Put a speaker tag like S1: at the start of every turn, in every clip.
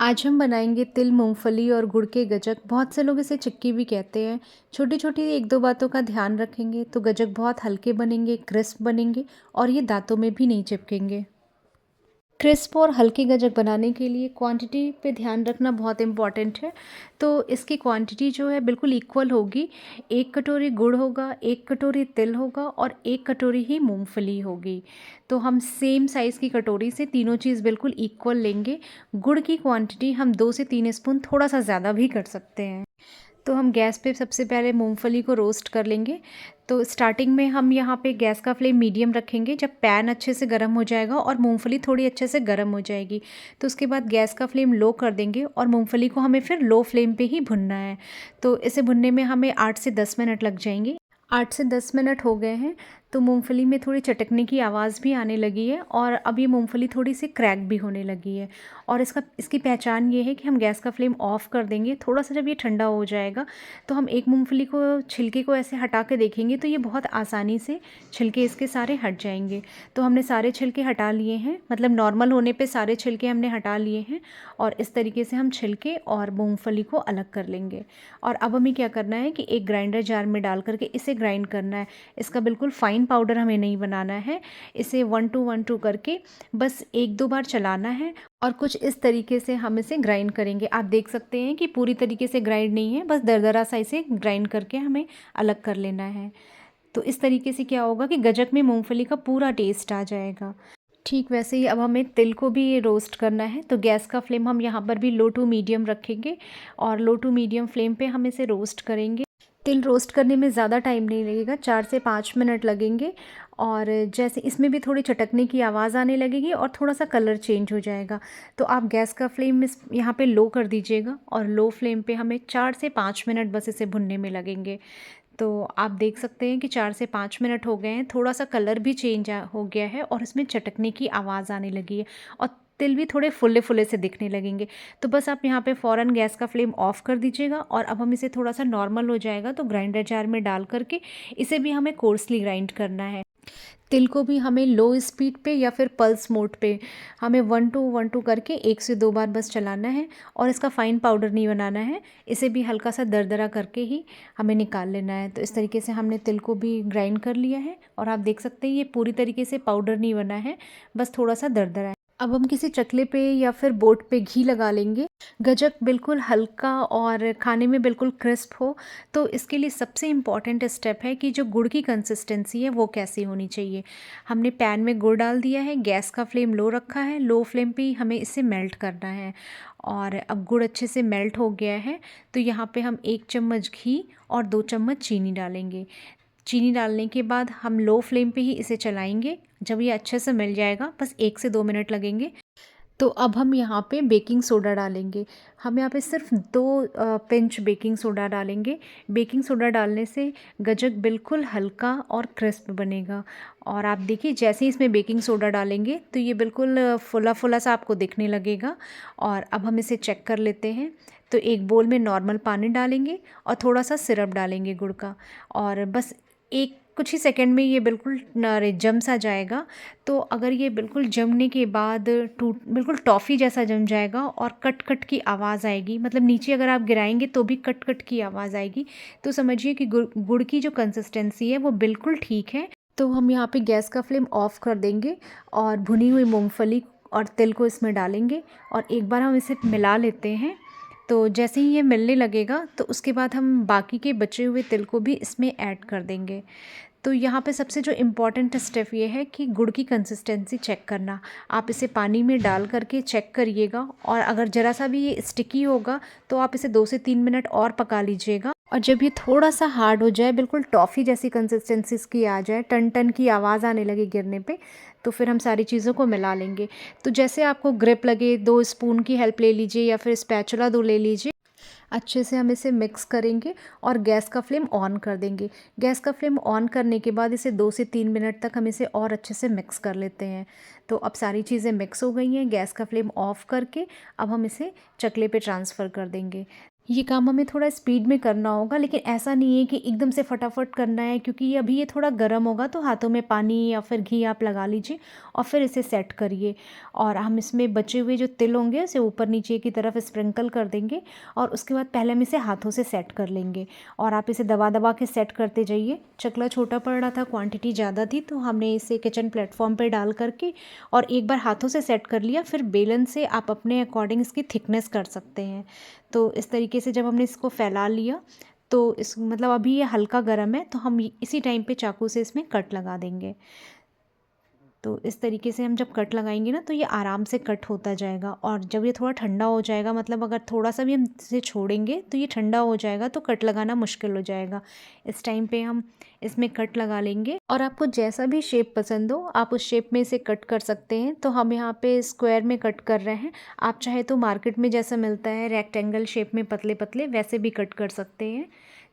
S1: आज हम बनाएंगे तिल मूंगफली और गुड़ के गजक। बहुत से लोग इसे चिक्की भी कहते हैं। छोटी छोटी एक दो बातों का ध्यान रखेंगे तो गजक बहुत हल्के बनेंगे, क्रिस्प बनेंगे और ये दांतों में भी नहीं चिपकेंगे। क्रिस्प और हल्के गजक बनाने के लिए क्वांटिटी पे ध्यान रखना बहुत इम्पॉर्टेंट है। तो इसकी क्वांटिटी जो है बिल्कुल इक्वल होगी। 1 कटोरी गुड़ होगा, 1 कटोरी तिल होगा और 1 कटोरी ही मूंगफली होगी। तो हम सेम साइज़ की कटोरी से तीनों चीज़ बिल्कुल इक्वल लेंगे। गुड़ की क्वांटिटी हम 2 से 3 स्पून थोड़ा सा ज़्यादा भी कर सकते हैं। तो हम गैस पे सबसे पहले मूंगफली को रोस्ट कर लेंगे। तो स्टार्टिंग में हम यहाँ पे गैस का फ्लेम मीडियम रखेंगे। जब पैन अच्छे से गर्म हो जाएगा और मूंगफली थोड़ी अच्छे से गर्म हो जाएगी तो उसके बाद गैस का फ्लेम लो कर देंगे और मूंगफली को हमें फिर लो फ्लेम पे ही भुनना है। तो इसे भुनने में हमें 8 से 10 मिनट लग जाएंगे। 8 से 10 मिनट हो गए हैं तो मूंगफली में थोड़ी चटकने की आवाज़ भी आने लगी है और अब ये मूंगफली थोड़ी सी क्रैक भी होने लगी है। और इसकी पहचान ये है कि हम गैस का फ्लेम ऑफ़ कर देंगे। थोड़ा सा जब ये ठंडा हो जाएगा तो हम एक मूंगफली को छिलके को ऐसे हटा के देखेंगे तो ये बहुत आसानी से छिलके इसके सारे हट जाएंगे। तो हमने सारे छिलके हटा लिए हैं, मतलब नॉर्मल होने पे सारे छिलके हमने हटा लिए हैं। और इस तरीके से हम छिलके और मूंगफली को अलग कर लेंगे। और अब हमें क्या करना है कि एक ग्राइंडर जार में डाल करके इसे ग्राइंड करना है। इसका बिल्कुल फाइन पाउडर हमें नहीं बनाना है। इसे 1-2 करके बस 1-2 बार चलाना है और कुछ इस तरीके से हम इसे ग्राइंड करेंगे। आप देख सकते हैं कि पूरी तरीके से ग्राइंड नहीं है, बस दरदरा सा इसे ग्राइंड करके हमें अलग कर लेना है। तो इस तरीके से क्या होगा कि गजक में मूंगफली का पूरा टेस्ट आ जाएगा। ठीक वैसे ही अब हमें तिल को भी रोस्ट करना है। तो गैस का फ्लेम हम यहाँ पर भी लो टू मीडियम रखेंगे और लो टू मीडियम फ्लेम पे हम इसे रोस्ट करेंगे। तिल रोस्ट करने में ज़्यादा टाइम नहीं लगेगा, 4 से 5 मिनट लगेंगे। और जैसे इसमें भी थोड़ी चटकने की आवाज़ आने लगेगी और थोड़ा सा कलर चेंज हो जाएगा। तो आप गैस का फ्लेम इस यहाँ पे लो कर दीजिएगा और लो फ्लेम पे हमें 4 से 5 मिनट बस इसे भुनने में लगेंगे। तो आप देख सकते हैं कि 4 से 5 मिनट हो गए हैं, थोड़ा सा कलर भी चेंज हो गया है और इसमें चटकने की आवाज़ आने लगी है और तिल भी थोड़े फुल्ले फुल्ले से दिखने लगेंगे। तो बस आप यहाँ पे फ़ौरन गैस का फ्लेम ऑफ़ कर दीजिएगा और अब हम इसे थोड़ा सा नॉर्मल हो जाएगा तो ग्राइंडर जार में डाल करके इसे भी हमें कोर्सली ग्राइंड करना है। तिल को भी हमें लो स्पीड पे या फिर पल्स मोड पे हमें 1-2 करके 1 से 2 बार बस चलाना है और इसका फ़ाइन पाउडर नहीं बनाना है। इसे भी हल्का सा दरदरा करके ही हमें निकाल लेना है। तो इस तरीके से हमने तिल को भी ग्राइंड कर लिया है और आप देख सकते हैं ये पूरी तरीके से पाउडर नहीं बना है, बस थोड़ा सा दरदरा है। अब हम किसी चकले पे या फिर बोट पे घी लगा लेंगे। गजक बिल्कुल हल्का और खाने में बिल्कुल क्रिस्प हो तो इसके लिए सबसे इम्पॉर्टेंट स्टेप है कि जो गुड़ की कंसिस्टेंसी है वो कैसी होनी चाहिए। हमने पैन में गुड़ डाल दिया है, गैस का फ्लेम लो रखा है, लो फ्लेम पे ही हमें इसे मेल्ट करना है। और अब गुड़ अच्छे से मेल्ट हो गया है तो यहाँ पे हम 1 चम्मच घी और 2 चम्मच चीनी डालेंगे। चीनी डालने के बाद हम लो फ्लेम पे ही इसे चलाएंगे। जब ये अच्छे से मिल जाएगा, बस 1 से 2 मिनट लगेंगे। तो अब हम यहाँ पे बेकिंग सोडा डालेंगे। हम यहाँ पे सिर्फ 2 पिंच बेकिंग सोडा डालेंगे। बेकिंग सोडा डालने से गजक बिल्कुल हल्का और क्रिस्प बनेगा। और आप देखिए जैसे ही इसमें बेकिंग सोडा डालेंगे तो ये बिल्कुल फुला फुला सा आपको दिखने लगेगा। और अब हम इसे चेक कर लेते हैं। तो एक बोल में नॉर्मल पानी डालेंगे और थोड़ा सा सिरप डालेंगे गुड़ का और बस एक कुछ ही सेकंड में ये बिल्कुल जम सा जाएगा। तो अगर ये बिल्कुल जमने के बाद टूट बिल्कुल टॉफ़ी जैसा जम जाएगा और कट कट की आवाज़ आएगी, मतलब नीचे अगर आप गिराएंगे तो भी कट कट की आवाज़ आएगी, तो समझिए कि गुड़ गुड़ की जो कंसिस्टेंसी है वो बिल्कुल ठीक है। तो हम यहाँ पे गैस का फ्लेम ऑफ़ कर देंगे और भुनी हुई मूंगफली और तिल को इसमें डालेंगे और एक बार हम इसे मिला लेते हैं। तो जैसे ही ये मिलने लगेगा तो उसके बाद हम बाकी के बचे हुए तिल को भी इसमें ऐड कर देंगे। तो यहाँ पे सबसे जो इम्पॉर्टेंट स्टेप ये है कि गुड़ की कंसिस्टेंसी चेक करना। आप इसे पानी में डाल करके चेक करिएगा और अगर ज़रा सा भी ये स्टिकी होगा तो आप इसे 2 से 3 मिनट और पका लीजिएगा। और जब ये थोड़ा सा हार्ड हो जाए, बिल्कुल टॉफ़ी जैसी कंसिस्टेंसी इसकी आ जाए, टन टन की आवाज़ आने लगे गिरने पे, तो फिर हम सारी चीज़ों को मिला लेंगे। तो जैसे आपको ग्रिप लगे 2 स्पून की हेल्प ले लीजिए या फिर स्पैचुला 2 ले लीजिए। अच्छे से हम इसे मिक्स करेंगे और गैस का फ्लेम ऑन कर देंगे। गैस का फ्लेम ऑन करने के बाद इसे 2 से 3 मिनट तक हम इसे और अच्छे से मिक्स कर लेते हैं। तो अब सारी चीज़ें मिक्स हो गई हैं। गैस का फ्लेम ऑफ़ करके अब हम इसे चकले पे ट्रांसफ़र कर देंगे। ये काम हमें थोड़ा स्पीड में करना होगा, लेकिन ऐसा नहीं है कि एकदम से फटाफट करना है, क्योंकि ये अभी ये थोड़ा गर्म होगा, तो हाथों में पानी या फिर घी आप लगा लीजिए और फिर इसे सेट करिए। और हम इसमें बचे हुए जो तिल होंगे उसे ऊपर नीचे की तरफ स्प्रिंकल कर देंगे और उसके बाद पहले हम इसे हाथों से सेट कर लेंगे और आप इसे दबा दबा के सेट करते जाइए। चकला छोटा पड़ रहा था, क्वांटिटी ज़्यादा थी, तो हमने इसे किचन प्लेटफॉर्म पर डाल करके और एक बार हाथों से सेट कर लिया, फिर बेलन से आप अपने अकॉर्डिंग इसकी थिकनेस कर सकते हैं। तो इस तरीके से जब हमने इसको फैला लिया, तो इस मतलब अभी ये हल्का गर्म है, तो हम इसी टाइम पे चाकू से इसमें कट लगा देंगे। तो इस तरीके से हम जब कट लगाएंगे ना, तो ये आराम से कट होता जाएगा और जब ये थोड़ा ठंडा हो जाएगा, मतलब अगर थोड़ा सा भी हम इसे छोड़ेंगे तो ये ठंडा हो जाएगा, तो कट लगाना मुश्किल हो जाएगा। इस टाइम पे हम इसमें कट लगा लेंगे और आपको जैसा भी शेप पसंद हो आप उस शेप में इसे कट कर सकते हैं। तो हम यहाँ पे स्क्वायर में कट कर रहे हैं, आप चाहे तो मार्केट में जैसा मिलता है रेक्टेंगल शेप में पतले पतले, वैसे भी कट कर सकते हैं।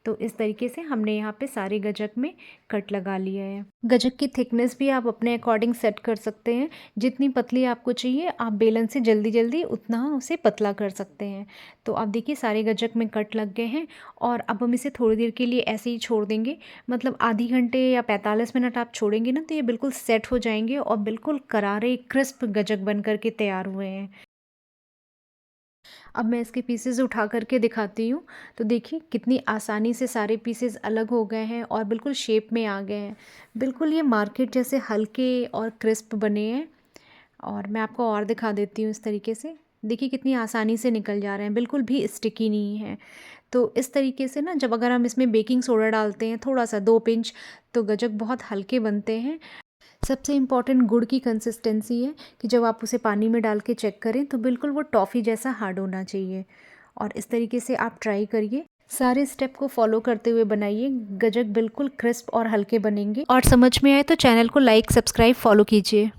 S1: तो इस तरीके से हमने यहाँ पे सारे गजक में कट लगा लिया है। गजक की थिकनेस भी आप अपने अकॉर्डिंग सेट कर सकते हैं, जितनी पतली आपको चाहिए आप बेलन से जल्दी जल्दी उतना उसे पतला कर सकते हैं। तो आप देखिए सारे गजक में कट लग गए हैं और अब हम इसे थोड़ी देर के लिए ऐसे ही छोड़ देंगे, मतलब आधी घंटे या 45 मिनट आप छोड़ेंगे ना, तो ये बिल्कुल सेट हो जाएंगे और बिल्कुल करारे क्रिस्प गजक बन करके तैयार हुए हैं। अब मैं इसके पीसेस उठा करके दिखाती हूँ। तो देखिए कितनी आसानी से सारे पीसेस अलग हो गए हैं और बिल्कुल शेप में आ गए हैं। बिल्कुल ये मार्केट जैसे हल्के और क्रिस्प बने हैं। और मैं आपको और दिखा देती हूँ इस तरीके से। देखिए कितनी आसानी से निकल जा रहे हैं, बिल्कुल भी स्टिकी नहीं है। तो इस तरीके से ना, जब अगर हम इसमें बेकिंग सोडा डालते हैं थोड़ा सा 2 पिंच, तो गजक बहुत हल्के बनते हैं। सबसे इम्पॉर्टेंट गुड़ की कंसिस्टेंसी है कि जब आप उसे पानी में डाल के चेक करें तो बिल्कुल वो टॉफ़ी जैसा हार्ड होना चाहिए। और इस तरीके से आप ट्राई करिए, सारे स्टेप को फॉलो करते हुए बनाइए, गजक बिल्कुल क्रिस्प और हल्के बनेंगे। और समझ में आए तो चैनल को लाइक सब्सक्राइब फॉलो कीजिए।